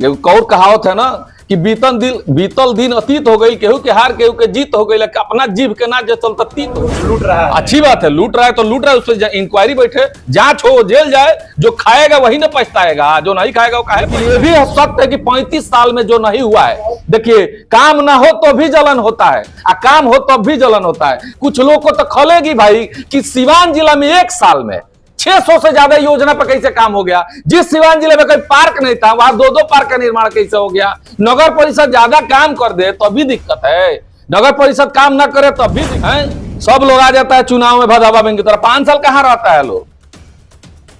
कौर कहावत है ना कि बीतल दिन अतीत हो गई, केहू के हार केहू के जीत हो गई, लेकिन अपना जीव के ना जो चलता तीत हो। लूट रहा है। अच्छी बात है, लूट रहा है तो लूट रहा है, उस पर इंक्वायरी बैठे, जांच हो, जेल जाए। जो खाएगा वही ना पछताएगा, जो नहीं खाएगा वो खाएगा। ये भी सत्य है कि 35 साल में जो नहीं हुआ है, देखिए काम ना हो तो भी जलन होता है, काम हो तो भी जलन होता है। कुछ लोग को तो खलेगी भाई कि सिवान जिला में 1 साल में 600 से ज्यादा योजना पर कैसे काम हो गया। जिस सिवान जिले में कोई पार्क नहीं था वहां 2-2 पार्क का निर्माण कैसे हो गया। नगर परिषद ज्यादा काम कर दे तो भी दिक्कत है, नगर परिषद काम ना करे तो भी है। सब लोग आ जाता है चुनाव में भदावा बन की तरह। 5 साल कहां रहता है लोग,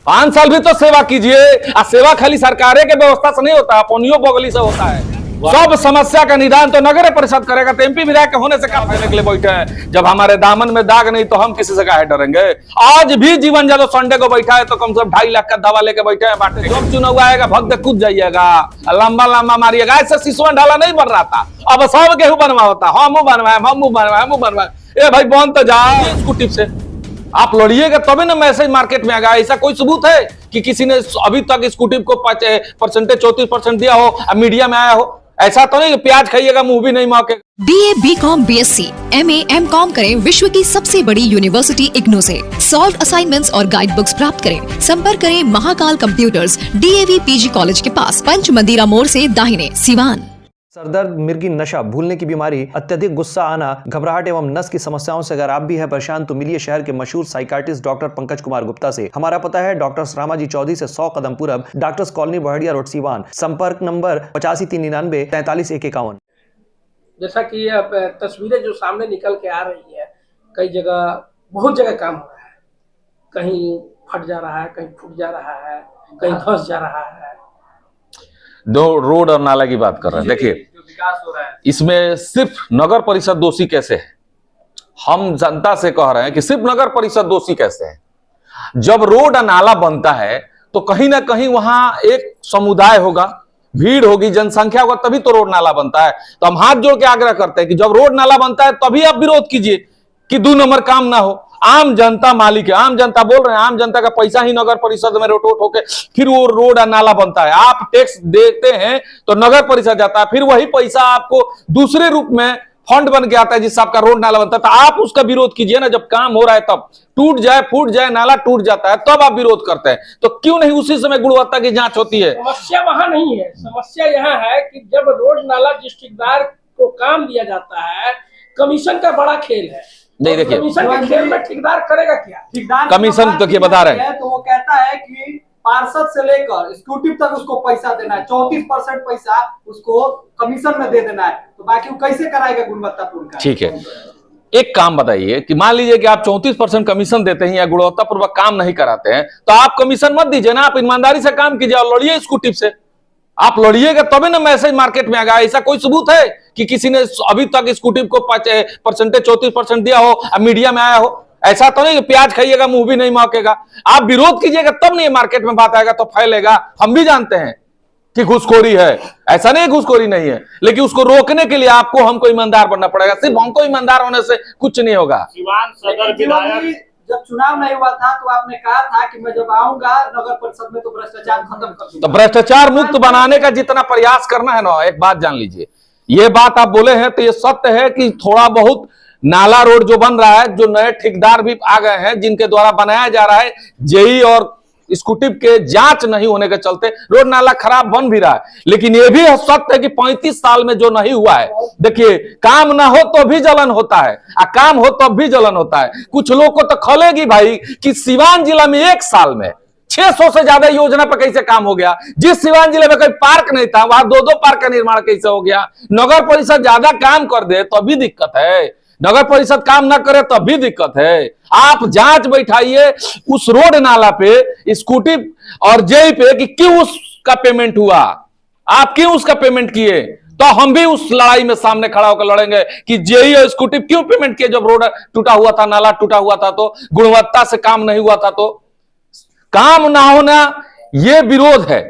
5 साल भी तो सेवा कीजिए। सेवा खाली सरकारें के व्यवस्था से नहीं होता, अपनियों बगली से होता है। सब समस्या का निदान तो नगर परिषद करेगा, तो एमपी विधायक होने से क्या फायदे के लिए बैठे हैं। जब हमारे दामन में दाग नहीं तो हम किसी से काहे डरेंगे। आज भी जीवन जादव संडे को बैठा है तो कम से कम 2.5 लाख का दवा लेके बैठे हैं बांटे। जब चुनाव आएगा भक्त कूद जाइएगा, लंबा लंबा मारिएगा। ऐसे सिसवन ढाला नहीं बन रहा था, अब सब गेहूं बनवा होता। हम बनवाए। ए भाई बन तो जाओ इसको टिप से। आप लड़िएगा तभी ना मैसेज मार्केट में आएगा। ऐसा कोई सबूत है कि किसी ने अभी तक स्कूटी को परसेंटेज 34% दिया हो, मीडिया में आया हो? ऐसा तो नहीं कि प्याज खाइएगा मुंह भी नहीं महके। BA, BCom, BSc, MA, MCom करें विश्व की सबसे बड़ी यूनिवर्सिटी इग्नू से। सॉल्व असाइनमेंट्स और गाइड बुक्स प्राप्त करें। संपर्क करें Mahakal computers, DAV PG college के पास, पंच मंदिरा मोड़ से दाहिने, सिवान। सरदर्द, मिर्गी, नशा, भूलने की बीमारी, अत्यधिक गुस्सा आना, घबराहट एवं नस की समस्याओं से अगर आप भी हैं परेशान तो मिलिए शहर के मशहूर साइकाट्रिस्ट डॉक्टर पंकज कुमार गुप्ता से। हमारा पता है डॉक्टर रामाजी चौधरी से 100 कदम पूरब, doctors colony Bahadiya road, Siwan. संपर्क नंबर 85 399 43 151। जैसा कि अब तस्वीरें जो सामने निकल के आ रही है, कई जगह बहुत जगह काम हो रहा है, कहीं फट जा रहा है, कहीं फूट जा रहा है, कहीं धंस जा रहा है। दो रोड और नाला की बात कर रहे हैं। देखिए विकास हो रहा है, इसमें सिर्फ नगर परिषद दोषी कैसे है। हम जनता से कह रहे हैं कि सिर्फ नगर परिषद दोषी कैसे है। जब रोड और नाला बनता है तो कहीं ना कहीं वहां एक समुदाय होगा, भीड़ होगी, जनसंख्या होगा, तभी तो रोड नाला बनता है। तो हम हाथ जोड़ के आग्रह करते हैं कि जब रोड नाला बनता है तभी आप विरोध कीजिए कि 2 नंबर काम ना हो। आम जनता मालिक है, आम जनता बोल रहे हैं, आम जनता का पैसा ही नगर परिषद में रोट होके फिर वो रोड और नाला बनता है। आप टैक्स देते हैं तो नगर परिषद जाता है, फिर वही पैसा आपको दूसरे रूप में फंड बन के आता है जिससे आपका रोड नाला बनता है। तो आप उसका विरोध कीजिए ना। जब काम हो रहा है तब टूट जाए, फूट जाए, नाला टूट जाता है तब आप विरोध करते हैं। तो क्यों नहीं उसी समय गुणवत्ता की जांच होती है? समस्या वहां नहीं है, समस्या यहाँ है कि जब रोड नाला डिस्ट्रिक्टदार को काम दिया जाता है, कमीशन का बड़ा खेल है। नहीं देखिए, कमीशन के खेल में ठेकेदार करेगा क्या? ठेकेदार कमीशन तो क्या बता रहे हैं तो वो कहता है कि पार्षद से लेकर स्कूटी तक उसको पैसा देना है, 34% पैसा उसको कमीशन में दे देना है। तो बाकी वो कैसे कराएगा गुणवत्तापूर्ण काम? ठीक है, एक काम बताइए कि मान लीजिए कि आप 34% कमीशन देते हैं या गुणवत्तापूर्वक काम नहीं कराते हैं, तो आप कमीशन मत दीजिए ना, आप ईमानदारी से काम कीजिए और लड़िए स्कूटी से। आप लड़िएगा तभी ना मैसेज मार्केट में आएगा। ऐसा कोई सबूत है कि किसी ने अभी तक स्कूटी को परसेंटेज 34% दिया हो, मीडिया में आया हो? ऐसा तो नहीं कि प्याज खाइएगा मुंह भी नहीं महकेगा। आप विरोध कीजिएगा तब नहीं मार्केट में बात आएगा, तो फैलेगा। हम भी जानते हैं कि घुसखोरी है, ऐसा नहीं घुसखोरी नहीं है, लेकिन उसको रोकने के लिए आपको हमको ईमानदार बनना पड़ेगा। सिर्फ हमको ईमानदार होने से कुछ नहीं होगा। सिवान सदर विधायक जब चुनाव नहीं हुआ था तो आपने कहा था कि मैं जब आऊंगा नगर परिषद में तो भ्रष्टाचार खत्म कर दूंगा। तो भ्रष्टाचार मुक्त बनाने का जितना प्रयास करना है ना, एक बात जान लीजिए, ये बात आप बोले हैं तो ये सत्य है कि थोड़ा बहुत नाला रोड जो बन रहा है, जो नए ठेकेदार भी आ गए हैं जिनके द्वारा बनाया जा रहा है, जेई और स्कूटी के जांच नहीं होने के चलते रोड नाला खराब बन भी रहा है। लेकिन यह भी सत्य है कि 35 साल में जो नहीं हुआ है, देखिए काम ना हो तो भी जलन होता है, काम हो तो भी जलन होता है। कुछ लोग को तो खलेगी भाई कि सिवान जिला में 1 साल में 600 से ज्यादा योजना पर कैसे काम हो गया। जिस सिवान जिले में कोई पार्क नहीं था वहां 2-2 पार्क का निर्माण कैसे हो गया। नगर परिषद ज्यादा काम कर दे तो भी दिक्कत है, नगर परिषद काम ना करे तो भी दिक्कत है। आप जांच बैठाइए उस रोड नाला पे, स्कूटी और जेई पे कि क्यों उसका पेमेंट हुआ, आप क्यों उसका पेमेंट किए। तो हम भी उस लड़ाई में सामने खड़ा होकर लड़ेंगे कि जेई और स्कूटी क्यों पेमेंट किए जब रोड टूटा हुआ था, नाला टूटा हुआ था, तो गुणवत्ता से काम नहीं हुआ था। तो काम ना होना यह विरोध है।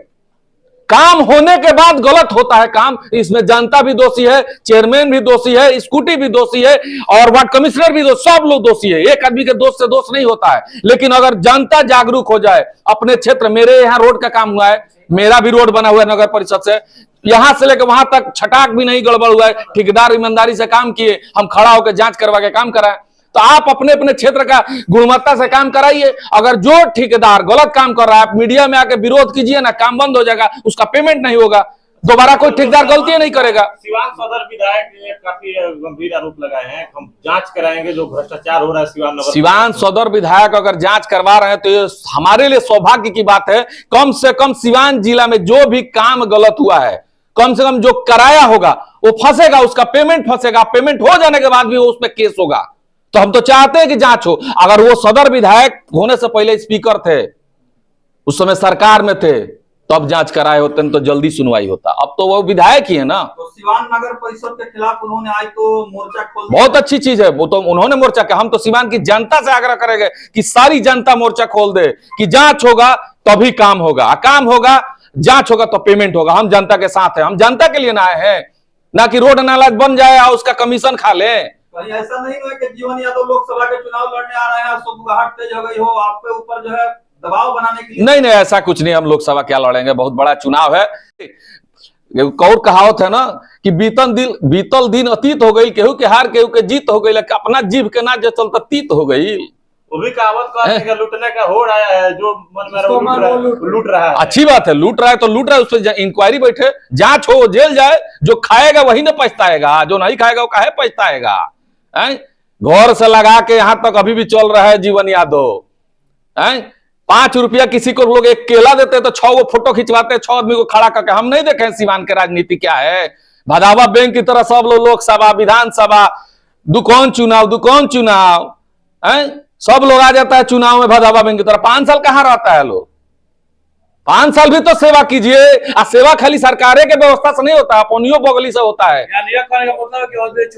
काम होने के बाद गलत होता है काम, इसमें जनता भी दोषी है, चेयरमैन भी दोषी है, स्कूटी भी दोषी है और वार्ड कमिश्नर भी दोषी, सब लोग दोषी है। एक आदमी के दोष से दोष नहीं होता है। लेकिन अगर जनता जागरूक हो जाए, अपने क्षेत्र, मेरे यहाँ रोड का काम हुआ है, मेरा भी रोड बना हुआ है नगर परिषद से, यहां से लेकर वहां तक छटाक भी नहीं गड़बड़ हुआ है। ठेकेदार ईमानदारी से काम किए, हम खड़ा होकर जांच करवा के काम कराए। तो आप अपने अपने क्षेत्र का गुणवत्ता से काम कराइए। अगर जो ठेकेदार गलत काम कर रहा है, आप मीडिया में आके विरोध कीजिए ना, काम बंद हो जाएगा, उसका पेमेंट नहीं होगा, दोबारा कोई ठेकेदार गलती नहीं करेगा। सिवान सदर विधायक ने काफी गंभीर आरोप लगाए हैं, हम जांच कराएंगे जो भ्रष्टाचार हो रहा है सिवान नगर। सिवान सदर विधायक अगर जांच करवा रहे हैं तो ये हमारे लिए सौभाग्य की बात है। कम से कम सिवान जिला में जो भी काम गलत हुआ है, कम से कम जो कराया होगा वो फंसेगा, उसका पेमेंट फंसेगा, पेमेंट हो जाने के बाद भी उस पर केस होगा। तो हम तो चाहते हैं कि जांच हो। अगर वो सदर विधायक होने से पहले स्पीकर थे, उस समय सरकार में थे, तब जांच कराए होते तो जल्दी सुनवाई होता। अब तो वो विधायक ही है ना। तो सिवान नगर परिषद के खिलाफ उन्होंने आज तो मोर्चा खोल दिया। बहुत अच्छी चीज है, वो तो उन्होंने मोर्चा किया। हम तो सिवान की जनता से आग्रह करेंगे कि सारी जनता मोर्चा खोल दे, कि जांच होगा तभी काम होगा, काम होगा, जांच होगा तो पेमेंट होगा। हम जनता के साथ हैं, हम जनता के लिए ना आए हैं, ना कि रोड नाला बन जाए और उसका कमीशन खा ले। कहीं ऐसा नहीं हुआ कि जीवन यादव लोकसभा के चुनाव लड़ने आ रहे हैं, सुबह तेज हो गई हो, आप पे ऊपर जो है दबाव बनाने के लिए? नहीं नहीं, ऐसा कुछ नहीं। हम लोकसभा क्या लड़ेंगे, बहुत बड़ा चुनाव है। और कहावत है ना कि बीतल दिन अतीत हो गई, केहू के हार केहू के जीत हो गई, लेकिन अपना जीभ के ना जो चलता तीत हो गई। वो भी कहावत का लूटने का होड़ आया है, जो मन में लूट रहा है। अच्छी बात है, लूट रहा है तो लूट रहा है, उस पर इंक्वायरी बैठे, जांच हो, जेल जाए। जो खाएगा वही ना पछताएगा, जो नहीं खाएगा वो काहे पछताएगा। घोर से लगा के यहां तक अभी भी चल रहा है जीवन यादव। 5 रुपया किसी को लोग एक केला देते तो 6 वो फोटो खिंचवाते, 6 आदमी को खड़ा करके। हम नहीं देखे सिवान के राजनीति क्या है। भदावा बैंक की तरह सब लोग लोकसभा, विधानसभा, दुकान चुनाव सब लोग आ जाता है चुनाव में भदावा बैंक की तरह। 5 साल कहां रहता है लोग? 5 साल भी तो सेवा कीजिए। सेवा खाली सरकारें के व्यवस्था से नहीं होता, अपनियों बगली से होता है।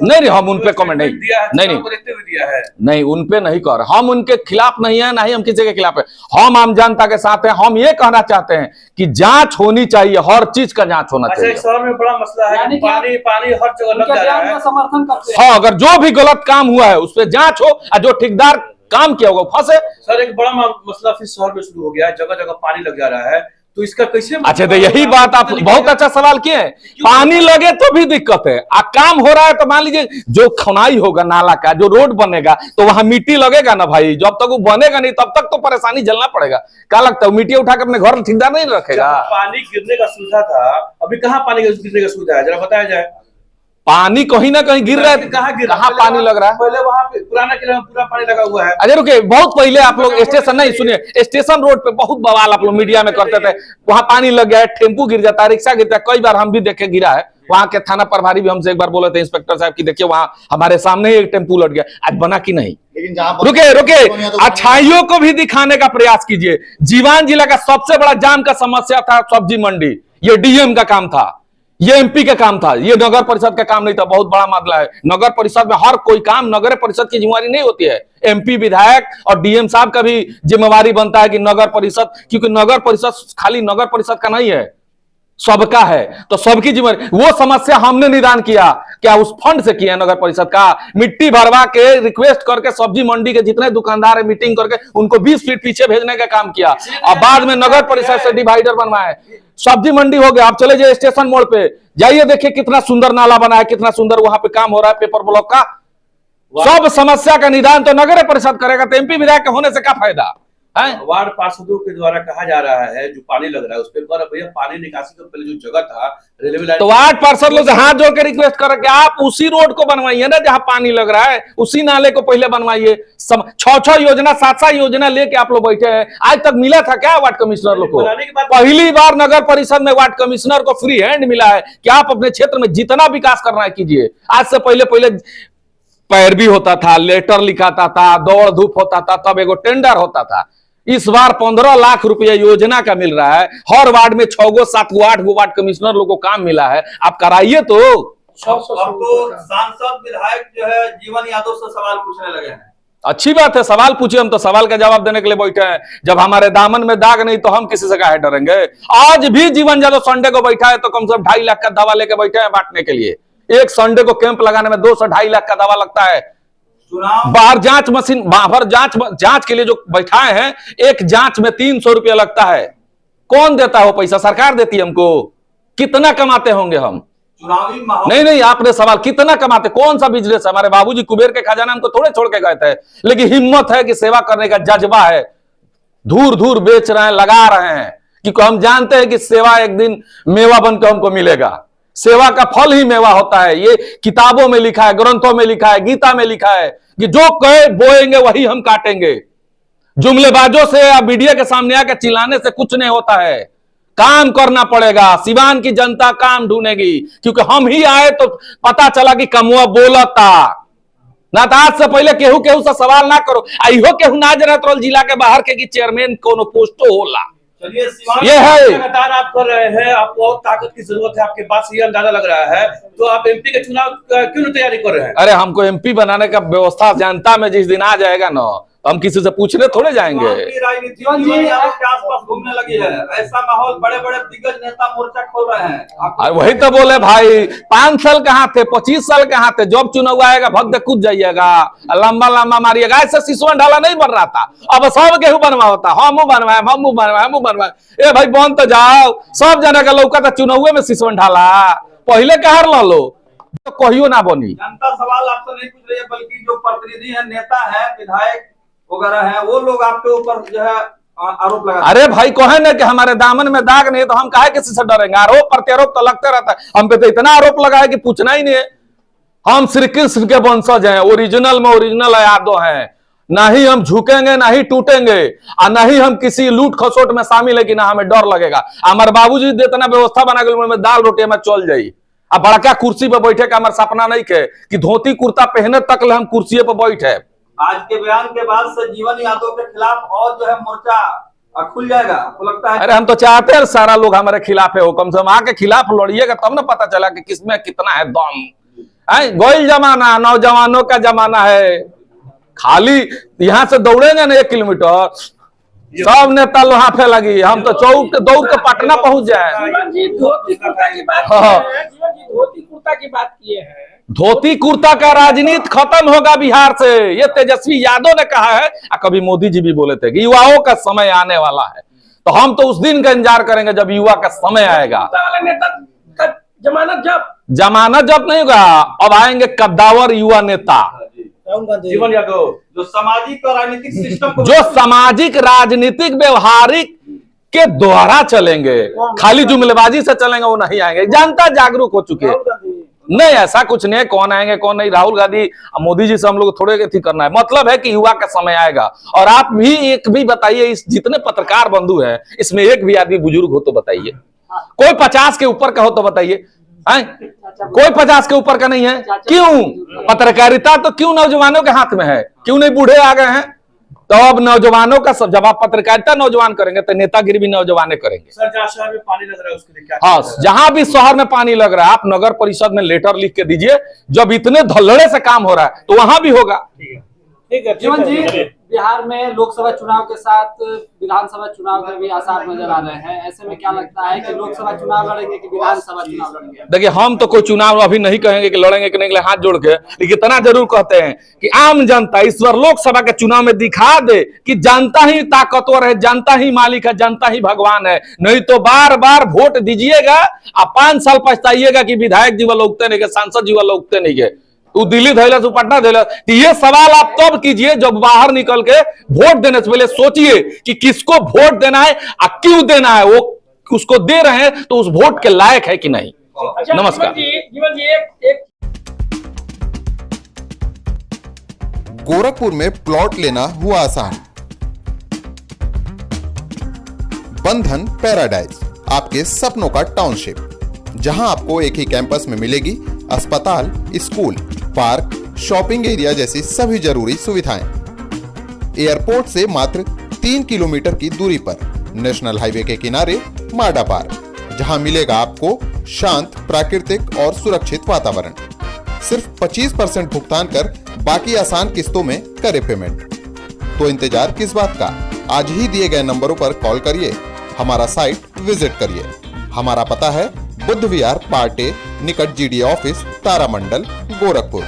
नहीं, हम उन पे कमेंट नहीं, उन पे नहीं कर, हम उनके खिलाफ नहीं है, ना ही हम किसी के खिलाफ है। हम आम जनता के साथ हैं। हम ये कहना चाहते हैं कि जांच होनी चाहिए, हर चीज का जांच होना चाहिए। शहर में बड़ा मसला है, पानी हर जगह लग जा रहा है। समर्थन करते हैं। हाँ, अगर जो भी गलत काम हुआ है उस पर जांच हो, और जो ठेकेदार काम किया होगा फंसे। सर एक बड़ा मसला फिर शहर में शुरू हो गया है, जगह जगह पानी लग जा रहा है, तो इसका कैसे? अच्छा, तो यही बात आप बहुत अच्छा सवाल किए हैं। पानी लगे तो भी दिक्कत है, काम हो रहा है तो मान लीजिए जो खुनाई होगा नाला का, जो रोड बनेगा तो वहां मिट्टी लगेगा ना भाई। जब तक वो बनेगा नहीं तब तक तो परेशानी झेलना पड़ेगा। क्या लगता है मिट्टी उठा के अपने घर ठेकेदार नहीं रखेगा? पानी गिरने का सुविधा था, अभी कहाँ पानी गिरने का सुविधा है, जरा बताया जाए। पानी कहीं ना कहीं गिर रहा है, कहाँ पानी लग रहा है? पहले वहां पे पुराना किला में पूरा पानी लगा हुआ है। अरे रुके, बहुत पहले आप लोग स्टेशन नहीं सुनिए, स्टेशन रोड पे बहुत बवाल आप लोग मीडिया में करते थे, वहां पानी लग गया है, टेम्पू गिर जाता है, रिक्शा गिरता है। कई बार हम भी देखे गिरा है। वहां के थाना प्रभारी भी हमसे एक बार बोले थे, इंस्पेक्टर साहब की देखिए वहां हमारे सामने ही एक टेम्पू लट गया। आज बना कि नहीं? रुके, अच्छाइयों को भी दिखाने का प्रयास कीजिए। जीवान जिला का सबसे बड़ा जाम का समस्या था सब्जी मंडी, ये डीएम का काम था, ये एमपी का काम था, ये नगर परिषद का काम नहीं था। बहुत बड़ा मामला है। नगर परिषद में हर कोई काम नगर परिषद की जिम्मेवारी नहीं होती है। एमपी, विधायक और डीएम साहब का भी जिम्मेवारी बनता है कि नगर परिषद, क्योंकि नगर परिषद खाली नगर परिषद का नहीं है, सबका है, तो सबकी जिम्मेवारी। वो समस्या हमने निदान किया, क्या उस फंड से किया नगर परिषद का, मिट्टी भरवा के रिक्वेस्ट करके सब्जी मंडी के जितने दुकानदार है मीटिंग करके उनको 20 फीट पीछे भेजने का काम किया, और बाद में नगर परिषद से डिवाइडर बनवाए। सब्जी मंडी हो गया। आप चले जाइए स्टेशन मोड़ पे, जाइए देखिए कितना सुंदर नाला बना है, कितना सुंदर वहां पे काम हो रहा है पेपर ब्लॉक का। सब समस्या का निदान तो नगर परिषद करेगा, तो एमपी विधायक होने से क्या फायदा है? वार्ड पार्षदों के द्वारा कहा जा रहा है जो पानी लग रहा है उस पर भैया पानी निकासी का पहले जो जगह था रेलवे लाइन, तो वार्ड पार्षद लोग से हाथ जोड़ के रिक्वेस्ट कर कि आप उसी रोड को बनवाइए ना जहां पानी लग रहा है, उसी नाले को पहले बनवाइए। 6 योजना 7 योजना लेके आप लोग बैठे हैं। आज तक मिला था क्या वार्ड कमिश्नर लोग को? पहली बार नगर परिषद में वार्ड कमिश्नर को फ्री हैंड मिला है कि आप अपने क्षेत्र में जितना विकास करना है कीजिए। आज से पहले पैरवी होता था, लेटर लिखाता था, दौड़ धूप होता था, तब एगो टेंडर होता था। इस बार 15 लाख रुपया योजना का मिल रहा है। हर वार्ड में 6 गो 7 गो 8 गो वार्ड कमिश्नर लोगों को काम मिला है। आप कराइए तो। अब तो सांसद विधायक जो है जीवन यादव से सवाल पूछने लगे हैं। अच्छी बात है, सवाल पूछे, हम तो सवाल का जवाब देने के लिए बैठे हैं। जब हमारे दामन में दाग नहीं तो हम किसी से काहे डरेंगे? आज भी जीवन यादव संडे को बैठा है तो कम से कम 2.5 लाख का दवा लेके बैठे हैं बांटने के लिए। एक संडे को कैंप लगाने में 2 से 2.5 लाख का दवा लगता है। बाहर जांच मशीन, बाहर जांच के लिए जो बैठाए हैं, एक जांच में 300 रुपया लगता है। कौन देता है वो पैसा? सरकार देती है हमको। कितना कमाते होंगे हम? चुनावी माहौल नहीं, आपने सवाल कितना कमाते, कौन सा बिजनेस है? हमारे बाबूजी कुबेर के खजाना हमको थोड़े छोड़ के गए थे, लेकिन हिम्मत है कि सेवा करने का जज्बा है, धूर धूर बेच रहे हैं, लगा रहे हैं, क्योंकि हम जानते हैं कि सेवा एक दिन मेवा बनकर हमको मिलेगा। सेवा का फल ही मेवा होता है। ये किताबों में लिखा है, ग्रंथों में लिखा है, गीता में लिखा है कि जो कहे बोएंगे वही हम काटेंगे। जुमलेबाजों से या मीडिया के सामने आकर चिल्लाने से कुछ नहीं होता है। काम करना पड़ेगा। सिवान की जनता काम ढूंढेगी, क्योंकि हम ही आए तो पता चला कि कमुआ बोलता ना। तो आज से पहले केहू केहू से सवाल ना करो। इहो केहू ना जरत रोल जिला के बाहर के कि चेयरमैन कोनो पोस्टो होला। चलिए, सिवान ये है लगातार आप कर रहे हैं, आपको और ताकत की जरूरत है, आपके पास ये अंदाजा लग रहा है, तो आप एमपी के चुनाव क्यों नहीं तैयारी कर रहे हैं? अरे हमको एमपी बनाने का व्यवस्था जनता में जिस दिन आ जाएगा ना, तो हम किसी से पूछने थोड़े जाएंगे। राजनीति के आसपास घूमने लगी है, ऐसा माहौल, बड़े बड़े दिग्गज नेता मोर्चा खोल रहे हैं। अरे वही तो बोले भाई, 5 साल कहाँ थे, 25 साल कहाँ थे? जब चुनाव आएगा भक्त कूद जाइएगा, लंबा लंबा मारिएगा। ऐसे सिसवन ढाला नहीं बन रहा था, अब सब केहू बनवा होता। हम बनवाए। ए भाई बन तो जाओ, सब जना का लौका था चुनाव में सिसवन ढाला, पहले कहर लो तो कहियो ना बनी। जनता सवाल आपसे नहीं पूछ रही है, बल्कि जो प्रतिनिधि है, नेता है, विधायक वगैरह है, वो लोग आपके ऊपर जो है आरोप लगा। अरे भाई कहे ना कि हमारे दामन में दाग नहीं, तो हम काहे किसी से डरेंगे? आरोप प्रत्यारोप तो लगते रहता है। हम पे तो इतना आरोप लगा है कि पूछना ही नहीं है। हम श्री कृष्ण के वंशज हैं, ओरिजिनल में ओरिजिनल यादव हैं। ना ही हम झुकेंगे, ना ही टूटेंगे, और ना ही हम किसी लूट खसोट में शामिल है कि ना हमें डर लगेगा। हमारे बाबूजी इतना व्यवस्था बना के में दाल रोटी में चल जाई। अब बड़का कुर्सी पर बैठे का हमारा सपना नहीं है कि धोती कुर्ता पहने तक हम कुर्सी पर बैठे। आज के बयान के बाद से जीवन यादव के खिलाफ और जो है मोर्चा खुल जाएगा, आपको लगता है? अरे हम तो चाहते हैं सारा लोग हमारे खिलाफ है, कम से कम आके खिलाफ लड़िएगा, तब ना पता चला कि किसमें कितना है दम। गोइल जमाना, नौजवानों का जमाना है। खाली यहाँ से दौड़ेंगे ना 1 किलोमीटर, सब नेता लोहाफे लगी। हम तो चौक दौड़ के पटना पहुंच जाए। जीवन जी धोती कुर्ता की बात किए हैं, जीवन जी धोती कुर्ता की बात किए हैं। धोती कुर्ता का राजनीति खत्म होगा बिहार से, ये तेजस्वी यादव ने कहा है। कभी मोदी जी भी बोले थे कि युवाओं का समय आने वाला है, तो हम तो उस दिन का इंतजार करेंगे जब युवा का समय आएगा। नेता का जमानत जब नहीं होगा, अब आएंगे कद्दावर युवा नेता। जीवन यादव जो सामाजिक और राजनीतिक सिस्टम जो सामाजिक राजनीतिक व्यवहारिक के द्वारा चलेंगे, खाली जुमलेबाजी से चलेंगे, वो नहीं आएंगे। जनता जागरूक हो चुकी है। नहीं, ऐसा कुछ नहीं है। कौन आएंगे कौन नहीं, राहुल गांधी मोदी जी से हम लोग थोड़े थी करना है। मतलब है कि युवा का समय आएगा। और आप भी एक भी बताइए, इस जितने पत्रकार बंधु हैं, इसमें एक भी आदमी बुजुर्ग हो तो बताइए, कोई 50 के ऊपर का हो तो बताइए। कोई 50 के ऊपर का नहीं है। क्यों? पत्रकारिता तो क्यों नौजवानों के हाथ में है? क्यों नहीं बूढ़े आ गए हैं? तो अब नौजवानों का सब, जब आप पत्रकारिता नौजवान करेंगे तो नेतागिरी भी नौजवान करेंगे। सर, जहाँ शहर में पानी लग रहा है उसके लिए क्या? हाँ, जहां भी शहर में पानी लग रहा है, आप नगर परिषद में लेटर लिख के दीजिए। जब इतने धल्लड़े से काम हो रहा है तो वहां भी होगा। ठीक है जीवन जी, बिहार में लोकसभा चुनाव के साथ विधानसभा चुनाव के भी आसार नजर आ रहे हैं। ऐसे में क्या लगता है कि लोकसभा चुनाव लड़ेंगे कि विधानसभा चुनाव लड़ेंगे? देखिए, हम तो कोई चुनाव अभी नहीं कहेंगे कि लड़ेंगे कि नहीं, हाथ जोड़ के, लेकिन इतना जरूर कहते हैं कि आम जनता इस बार लोकसभा के चुनाव में दिखा दे कि जनता ही ताकतवर है, जनता ही मालिक है, जनता ही भगवान है। नहीं तो बार बार वोट दीजिएगा और 5 साल पछताइएगा कि विधायक जी वाला उगते नहीं गए, सांसद जी वाला उगते नहीं गए, तू दिल्ली धैला तू पटना धैला। तो ये सवाल आप तब कीजिए जब बाहर निकल के वोट देने से पहले सोचिए कि kiसको वोट देना है और क्यों देना है। वो उसको दे रहे हैं तो उस वोट के लायक है कि नहीं। नमस्कार। जीवन जी एक गोरखपुर में प्लॉट लेना हुआ आसान। बंधन पैराडाइज, आपके सपनों का टाउनशिप, जहां आपको एक ही कैंपस में मिलेगी अस्पताल, स्कूल, पार्क, शॉपिंग एरिया जैसी सभी जरूरी सुविधाएं। एयरपोर्ट से मात्र 3 किलोमीटर की दूरी पर नेशनल हाईवे के किनारे माडा पार्क, जहां मिलेगा आपको शांत, प्राकृतिक और सुरक्षित वातावरण। सिर्फ 25% भुगतान कर बाकी आसान किस्तों में करे पेमेंट। तो इंतजार किस बात का? आज ही दिए गए नंबरों पर कॉल करिए, हमारा साइट विजिट करिए। हमारा पता है बुद्ध विहार पार्टे निकट GD ऑफिस, तारामंडल, गोरखपुर।